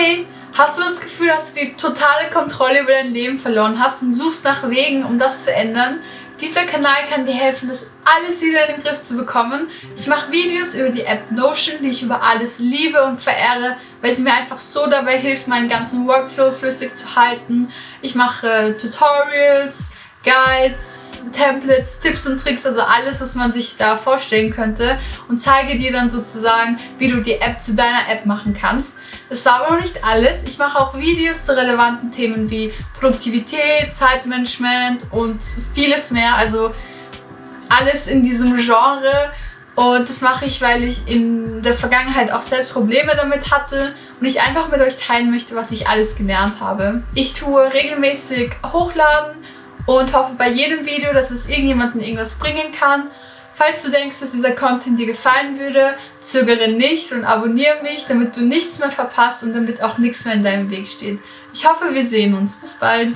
Hey, hast du das Gefühl, dass du die totale Kontrolle über dein Leben verloren hast und suchst nach Wegen, um das zu ändern? Dieser Kanal kann dir helfen, das alles wieder in den Griff zu bekommen. Ich mache Videos über die App Notion, die ich über alles liebe und verehre, weil sie mir einfach so dabei hilft, meinen ganzen Workflow flüssig zu halten. Ich mache Tutorials, Guides, Templates, Tipps und Tricks, also alles, was man sich da vorstellen könnte und zeige dir dann sozusagen, wie du die App zu deiner App machen kannst. Das war aber noch nicht alles. Ich mache auch Videos zu relevanten Themen wie Produktivität, Zeitmanagement und vieles mehr, also alles in diesem Genre. Und das mache ich, weil ich in der Vergangenheit auch selbst Probleme damit hatte und ich einfach mit euch teilen möchte, was ich alles gelernt habe. Ich tue regelmäßig hochladen und hoffe bei jedem Video, dass es irgendjemandem irgendwas bringen kann. Falls du denkst, dass dieser Content dir gefallen würde, zögere nicht und abonniere mich, damit du nichts mehr verpasst und damit auch nichts mehr in deinem Weg steht. Ich hoffe, wir sehen uns. Bis bald!